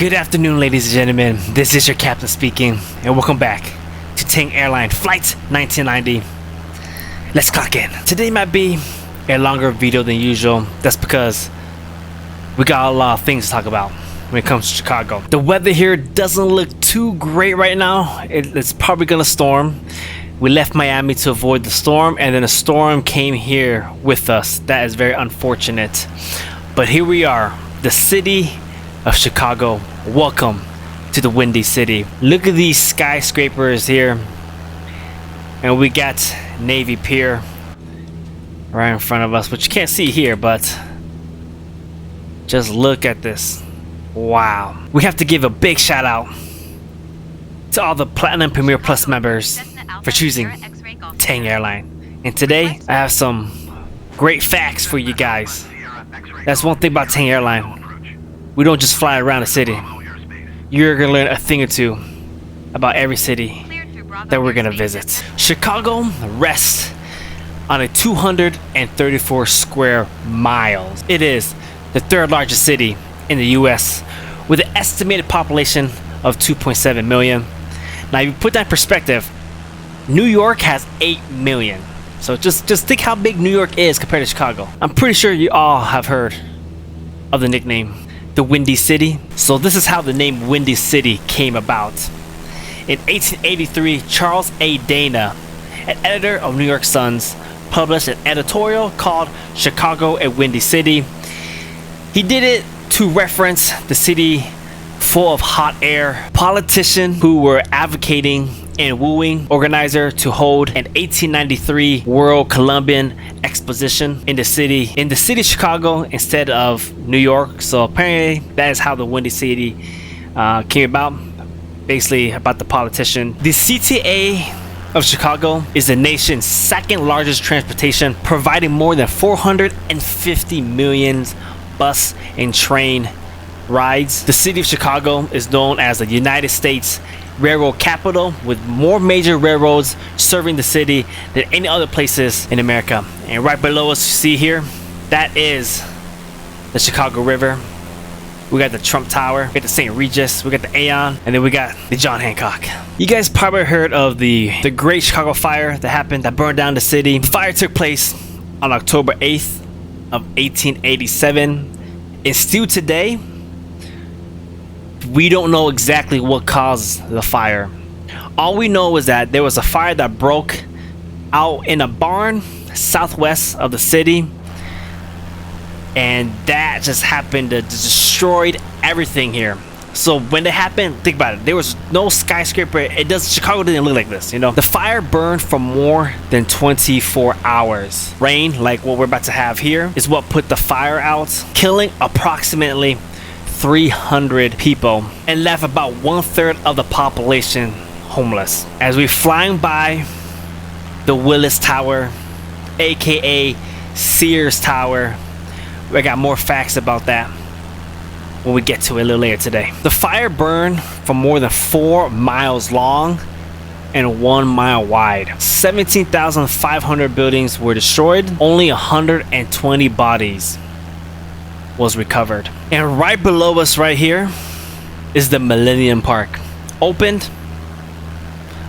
Good afternoon, ladies and gentlemen. This is your captain speaking, and welcome back to Tang Airline Flight 1990. Let's clock in. Today might be a longer video than usual. That's because we got a lot of things to talk about when it comes to Chicago. The weather here doesn't look too great right now. It's probably gonna storm. We left Miami to avoid the storm, and then a storm came here with us. That is very unfortunate. But here we are, the city of Chicago. Welcome to the Windy City. Look at these skyscrapers here, and we got Navy Pier right in front of us, which you can't see here, but just look at this. Wow. We have to give a big shout out to all the Platinum Premier Plus members for choosing Tang Airline. And today I have some great facts for you guys. That's one thing about Tang Airline. We don't just fly around the city. You're gonna learn a thing or two about every city that we're gonna visit. Chicago rests on a 234 square miles. It is the third largest city in the US with an estimated population of 2.7 million. Now, if you put that in perspective, New York has 8 million. So just think how big New York is compared to Chicago. I'm pretty sure you all have heard of the nickname the Windy City. So this is how the name Windy City came about. In 1883, Charles A. Dana, an editor of New York Suns, published an editorial called Chicago a Windy City. He did it to reference the city full of hot air. Politicians who were advocating and wooing organizer to hold an 1893 World Columbian Exposition in the city of Chicago instead of New York. So apparently that is how the Windy City came about, basically about the politician. The CTA of Chicago is the nation's second largest transportation, providing more than 450 million bus and train rides. The city of Chicago is known as the United States railroad capital, with more major railroads serving the city than any other places in America. And right below us, you see here, that is the Chicago River. We got the Trump Tower, we got the St. Regis, we got the Aeon, and then we got the John Hancock. You guys probably heard of the Great Chicago Fire that burned down the city. The fire took place on October 8th of 1887, and still today, we don't know exactly what caused the fire. All we know is that there was a fire that broke out in a barn southwest of the city, and that just happened to destroy everything here. So when it happened, think about it, there was no skyscraper. Chicago didn't look like this, you know. The fire burned for more than 24 hours. Rain, like what we're about to have here, is what put the fire out, killing approximately 300 people and left about 1/3 of the population homeless. As we're flying by the Willis Tower, aka Sears Tower, we got more facts about that when we get to it a little later today. The fire burned for more than 4 miles long and 1 mile wide. 17,500 buildings were destroyed. Only 120 bodies was recovered. And right below us right here is the Millennium Park. Opened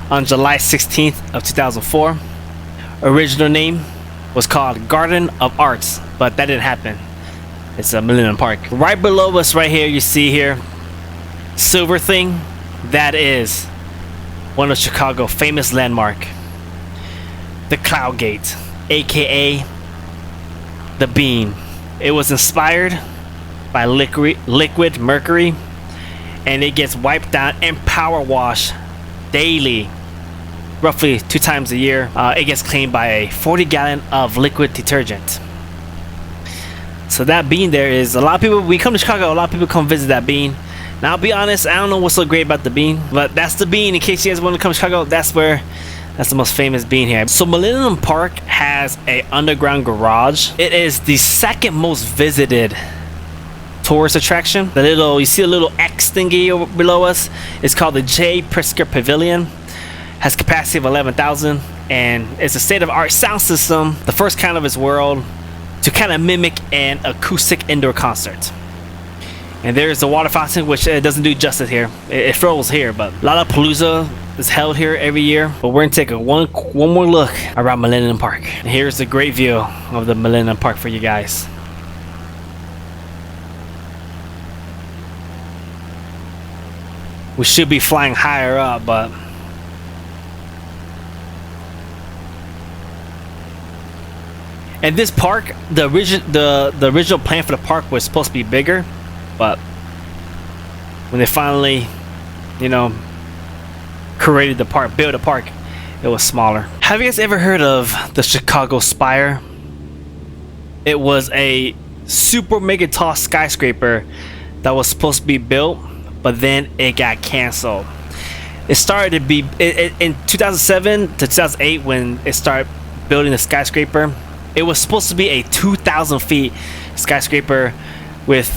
on July 16th of 2004. Original name was called Garden of Arts, but that didn't happen. It's a Millennium Park. Right below us right here, you see here, silver thing, that is one of Chicago's famous landmark, the Cloud Gate, aka the Beam. It was inspired by liquid mercury, and it gets wiped down and power washed daily, roughly 2 times a year. It gets cleaned by a 40-gallon of liquid detergent. So that bean there is, a lot of people, we come to Chicago, a lot of people come visit that bean. Now I'll be honest, I don't know what's so great about the bean, but that's the bean. In case you guys want to come to Chicago, that's the most famous bean here. So Millennium Park has a underground garage. It is the second most visited tourist attraction. You see a little X thingy over below us. It's called the J. Pritzker Pavilion. Has capacity of 11,000, and it's a state-of-the-art sound system, the first kind of its world, to kind of mimic an acoustic indoor concert. And there's the water fountain, which doesn't do justice here. It froze here, but Lollapalooza is held here every year. But we're gonna take one more look around Millennium Park. And here's a great view of the Millennium Park for you guys. We should be flying higher up, but and this park, the original plan for the park was supposed to be bigger, but when they finally, you know, created the park, built a park, it was smaller. Have you guys ever heard of the Chicago Spire? It was a super mega tall skyscraper that was supposed to be built, but then it got canceled. It started to be in 2007 to 2008 when it started building the skyscraper. It was supposed to be a 2,000 feet skyscraper with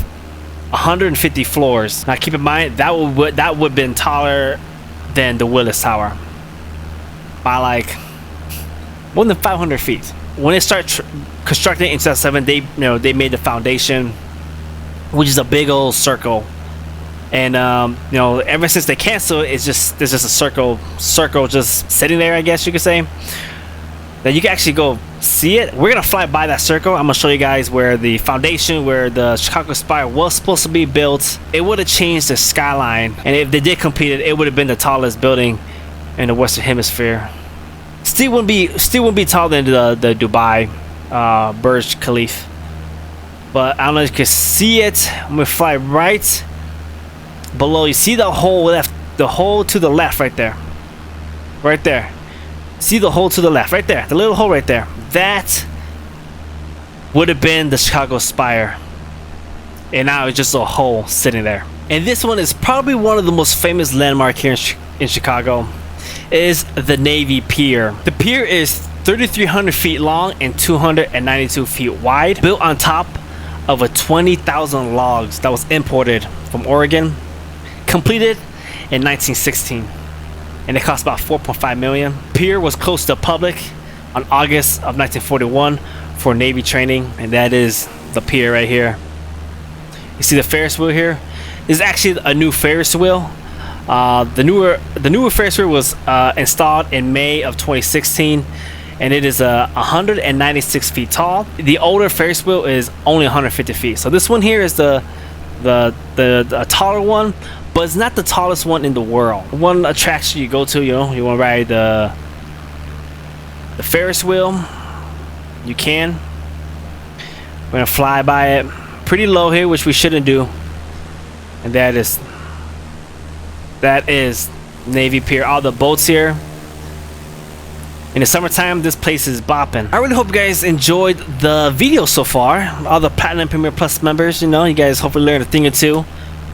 150 floors. Now keep in mind that would have been taller than the Willis Tower by like more than 500 feet. When they started constructing it in 2007, they made the foundation, which is a big old circle. And ever since they canceled, there's just a circle just sitting there, I guess you could say. That you can actually go see it. We're gonna fly by that circle. I'm gonna show you guys where the foundation, where the Chicago Spire was supposed to be built. It would have changed the skyline, and if they did complete it, it would have been the tallest building in the Western Hemisphere. Still wouldn't be taller than the Dubai Burj Khalifa. But I don't know if you can see it. I'm gonna fly right below. You see the hole to the left right there. Right there. See the hole to the left right there, the little hole right there. That would have been the Chicago Spire, and now it's just a hole sitting there. And this one is probably one of the most famous landmarks here in Chicago. Is the Navy Pier. The pier is 3,300 feet long and 292 feet wide, built on top of a 20,000 logs that was imported from Oregon, completed in 1916. And it cost about $4.5 million. Pier was closed to the public on August of 1941 for Navy training, and that is the pier right here. You see the Ferris wheel here? This is actually a new Ferris wheel. The newer Ferris wheel was installed in May of 2016, and it is 196 feet tall. The older Ferris wheel is only 150 feet. So this one here is the taller one, but it's not the tallest one in the world. One attraction you go to, you want to ride the Ferris wheel, you can. We're gonna fly by it pretty low here, which we shouldn't do. And that is Navy Pier. All the boats here. In the summertime, this place is bopping. I really hope you guys enjoyed the video so far. All the Platinum Premier Plus members, you guys hopefully learned a thing or two.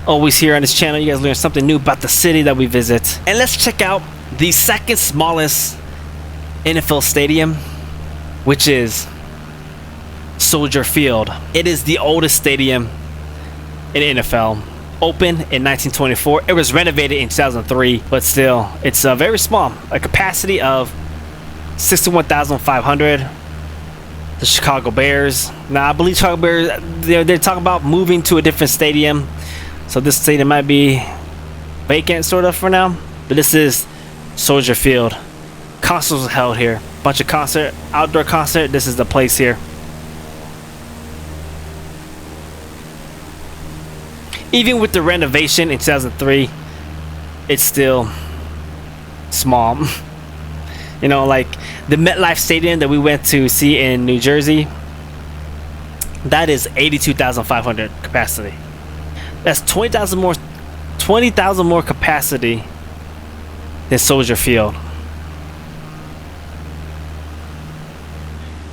Always here on this channel, you guys learn something new about the city that we visit. And let's check out the second smallest NFL stadium, which is Soldier Field. It is the oldest stadium in NFL. Opened in 1924. It was renovated in 2003, but still, it's very small. A capacity of 61,500. The Chicago Bears. Now, I believe Chicago Bears, they're talking about moving to a different stadium. So this stadium might be vacant sort of for now. But this is Soldier Field. Concerts are held here. Bunch of outdoor concert. This is the place here. Even with the renovation in 2003, it's still small. Like the MetLife Stadium that we went to see in New Jersey, that is 82,500 capacity. That's 20,000 more capacity than Soldier Field.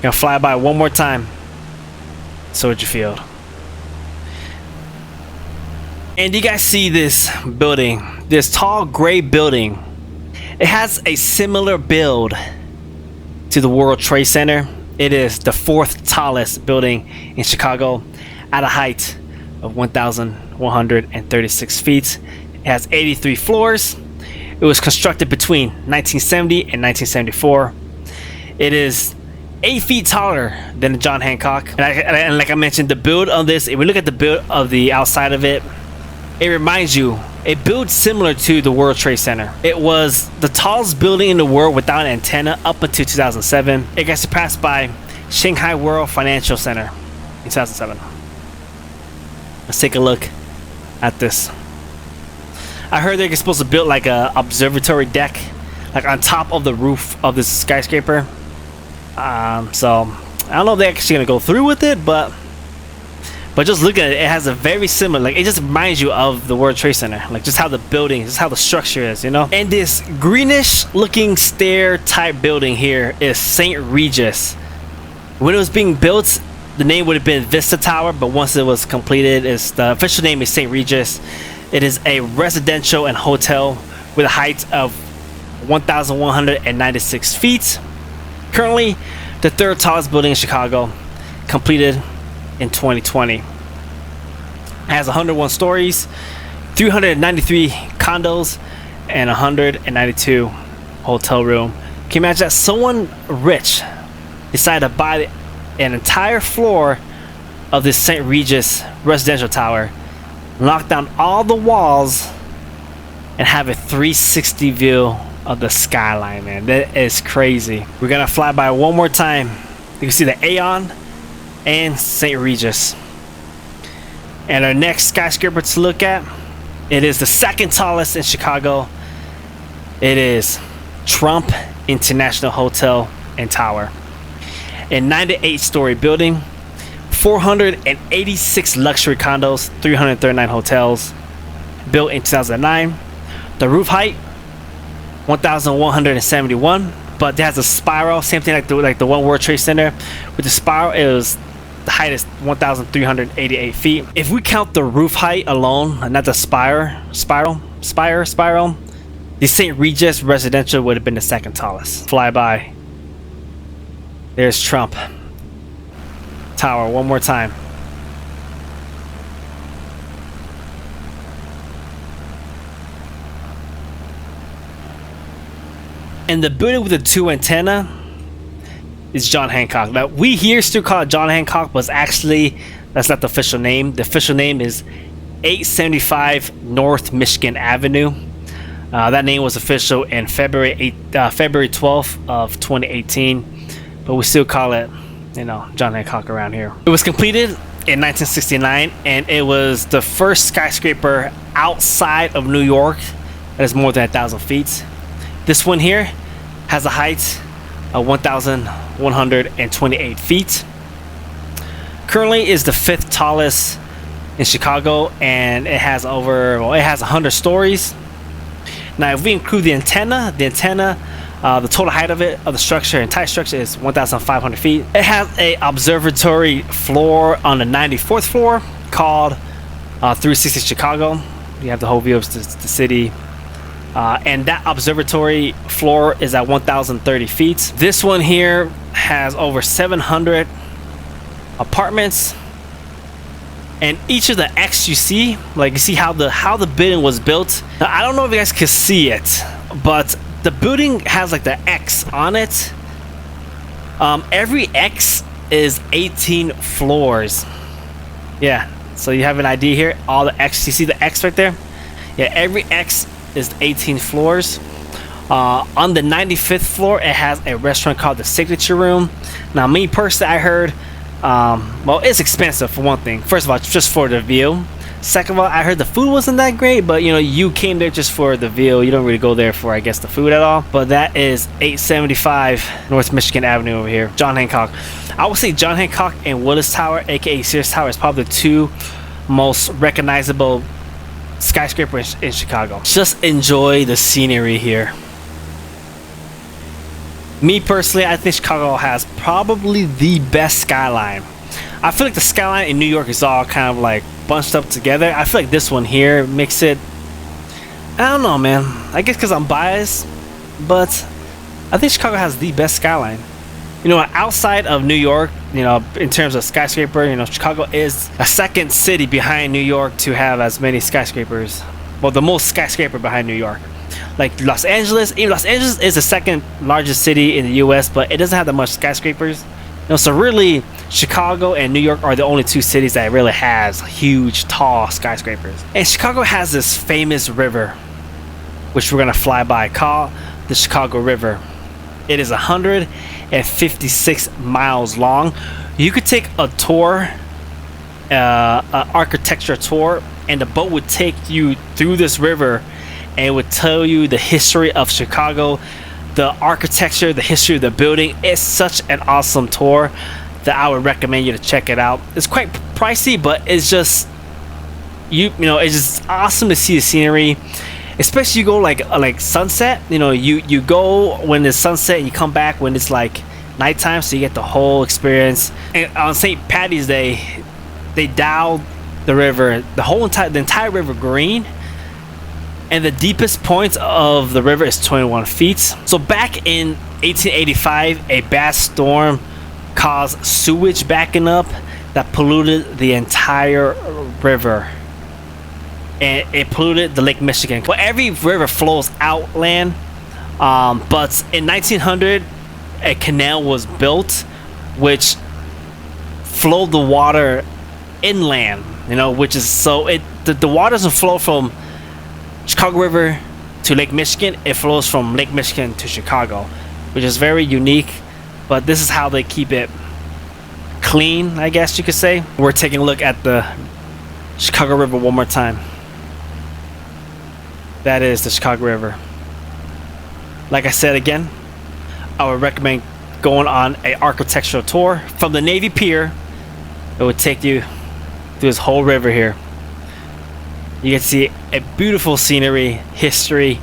Gonna fly by one more time. Soldier Field. And you guys see this building, this tall gray building. It has a similar build to the World Trade Center. It is the fourth tallest building in Chicago at a height of 1,136 feet. It has 83 floors. It was constructed between 1970 and 1974. It is 8 feet taller than the John Hancock. And like I mentioned, the build on this, if we look at the build of the outside of it, it reminds you, it builds similar to the World Trade Center. It was the tallest building in the world without an antenna up until 2007. It got surpassed by Shanghai World Financial Center in 2007. Let's take a look at this. I heard they're supposed to build like a observatory deck, like on top of the roof of this skyscraper. So I don't know if they're actually gonna go through with it, but just look at it. It has a very similar, like, it just reminds you of the World Trade Center, like just how the building, just how the structure is, you know. And this greenish looking stair type building here is St. Regis. When it was being built, the name would have been Vista Tower, but once it was completed, the official name is St. Regis. It is a residential and hotel with a height of 1,196 feet. Currently, the third tallest building in Chicago, completed in 2020. It has 101 stories, 393 condos, and 192 hotel room. Can you imagine that? Someone rich decided to buy an entire floor of this St. Regis residential tower, knock down all the walls, and have a 360 view of the skyline, man. That is crazy. We're gonna fly by one more time. You can see the Aeon and St. Regis. And our next skyscraper to look at, it is the second tallest in Chicago. It is Trump International Hotel and Tower. A 98-story building, 486 luxury condos, 339 hotels, built in 2009. The roof height, 1,171, but it has a spiral, same thing like the One World Trade Center. With the spiral, the height is 1,388 feet. If we count the roof height alone, and not the spiral, the St. Regis residential would have been the second tallest. Fly by. There's Trump Tower one more time. And the building with the 2 antenna is John Hancock. Now we here still call it John Hancock, but actually that's not the official name. The official name is 875 North Michigan Avenue. That name was official in February 12th of 2018, but we still call it, you know, John Hancock around here. It was completed in 1969, and it was the first skyscraper outside of New York that is more than 1,000 feet. This one here has a height of 1,128 feet. Currently is the 5th tallest in Chicago, and it has it has 100 stories. Now if we include the antenna, the total height of the structure, entire structure, is 1,500 feet. It has a observatory floor on the 94th floor called 360 Chicago. You have the whole view of the city. And that observatory floor is at 1,030 feet. This one here has over 700 apartments, and each of the X you see, like you see how the building was built. Now, I don't know if you guys can see it, but the building has like the X on it. Every X is 18 floors. Yeah, so you have an idea here. All the X, you see the X right there? Yeah, every X is 18 floors. On the 95th floor, it has a restaurant called the Signature Room. Now, me personally, I heard, well, it's expensive for one thing. First of all, just for the view. Second of all, I heard the food wasn't that great, but you know, you came there just for the view. You don't really go there for, I guess, the food at all. But that is 875 North Michigan Avenue over here, John Hancock. I would say John Hancock and Willis Tower, aka Sears Tower, is probably the two most recognizable skyscrapers in Chicago. Just enjoy the scenery here. Me personally, I think Chicago has probably the best skyline. I feel like the skyline in New York is all kind of like bunched up together. I feel like this one here makes it, I don't know, man. I guess because I'm biased, but I think Chicago has the best skyline. You know, outside of New York, you know, in terms of skyscraper, you know, Chicago is a second city behind New York to have as many skyscrapers. Well, the most skyscraper behind New York. like Los Angeles. Even Los Angeles is the second largest city in the U.S., but it doesn't have that much skyscrapers. You know, so really, Chicago and New York are the only two cities that really has huge, tall skyscrapers. And Chicago has this famous river, which we're gonna fly by, called the Chicago River. It is 156 miles long. You could take a tour, an architecture tour, and the boat would take you through this river, and it would tell you the history of Chicago, the architecture, the history of the building. It's such an awesome tour that I would recommend you to check it out. It's quite pricey, but it's just you know, it's just awesome to see the scenery, especially you go like sunset. You know, you go when it's sunset and you come back when it's like nighttime, so you get the whole experience. And on St. Patty's Day, they dyed the river, the entire river green, and the deepest point of the river is 21 feet. So back in 1885, a bad storm caused sewage backing up that polluted the entire river, and it polluted the Lake Michigan. Well, every river flows outland, but in 1900 a canal was built which flowed the water inland, you know, which is so the water doesn't flow from Chicago River to Lake Michigan. It flows from Lake Michigan to Chicago, which is very unique, but this is how they keep it clean, I guess you could say. We're taking a look at the Chicago River one more time. That is the Chicago River. Like I said again, I would recommend going on a architectural tour from the Navy Pier. It would take you through this whole river here. You can see a beautiful scenery, history,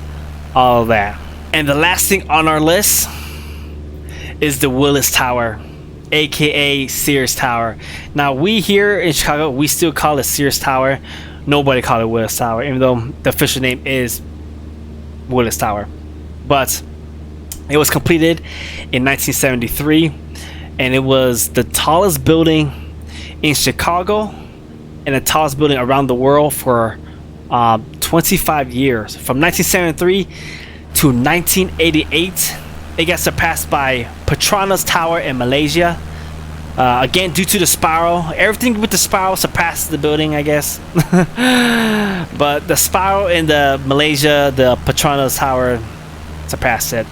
all of that. And the last thing on our list is the Willis Tower, aka Sears Tower. Now we here in Chicago, we still call it Sears Tower. Nobody called it Willis Tower, even though the official name is Willis Tower. But it was completed in 1973, and it was the tallest building in Chicago and the tallest building around the world for 25 years. From 1973 to 1988, it got surpassed by Petronas Tower in Malaysia. Again, due to the spiral, everything with the spiral surpassed the building, I guess. But the spiral in the Malaysia, the Petronas Tower, surpassed it.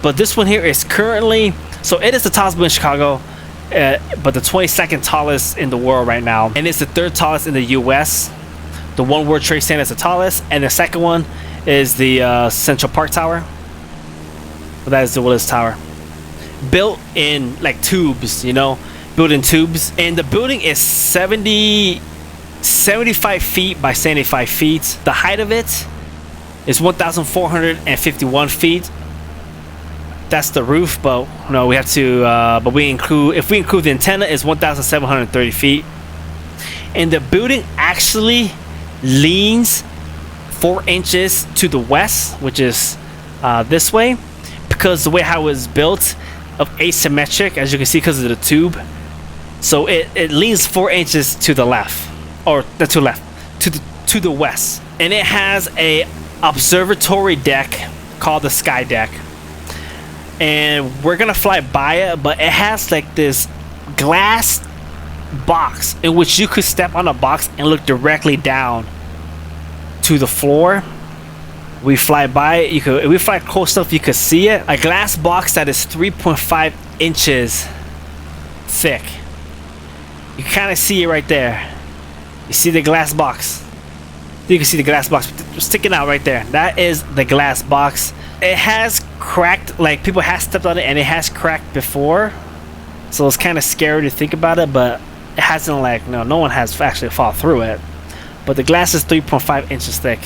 But this one here is currently, so it is the tallest building in Chicago, but the 22nd tallest in the world right now, and it's the third tallest in the US. The One World Trade Center is the tallest, and the second one is the Central Park Tower. But that is the Willis Tower, built in like tubes, you know, built in tubes. And the building is 75 feet by 75 feet. The height of it is 1,451 feet. That's the roof, but no, we have to but we include, if we include the antenna, is 1,730 feet. And the building actually leans 4 inches to the west, which is this way, because the way how it was built of asymmetric, as you can see, because of the tube. So it leans 4 inches to the left, or to the left, to the west. And it has a observatory deck called the Sky Deck, and we're gonna fly by it, but it has like this glass box in which you could step on a box and look directly down to the floor. We fly by it, if we fly close enough, you could see it. A glass box that is 3.5 inches thick. You kind of see it right there. You see the glass box. You can see the glass box sticking out right there. That is the glass box. It has cracked, like people have stepped on it and it has cracked before, so it's kind of scary to think about it, but it hasn't, like, no one has actually fallen through it. But the glass is 3.5 inches thick.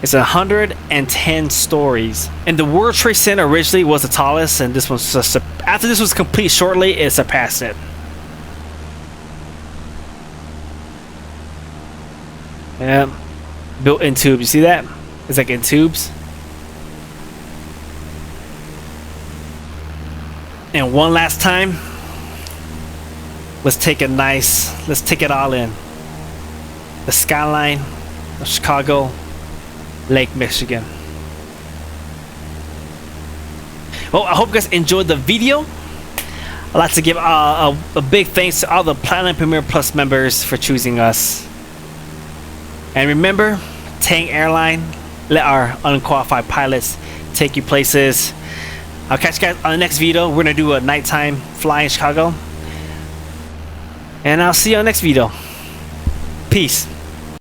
It's 110 stories, and the World Trade Center originally was the tallest, and this one's just, after this was complete shortly, it surpassed it. Yeah, built in tubes. You see that? It's like in tubes. And one last time, let's take it all in. The skyline of Chicago, Lake Michigan. Well, I hope you guys enjoyed the video. I'd like to give a big thanks to all the Platinum Premier Plus members for choosing us. And remember, Tang Airline, let our unqualified pilots take you places. I'll catch you guys on the next video. We're gonna do a nighttime fly in Chicago. And I'll see you on the next video. Peace.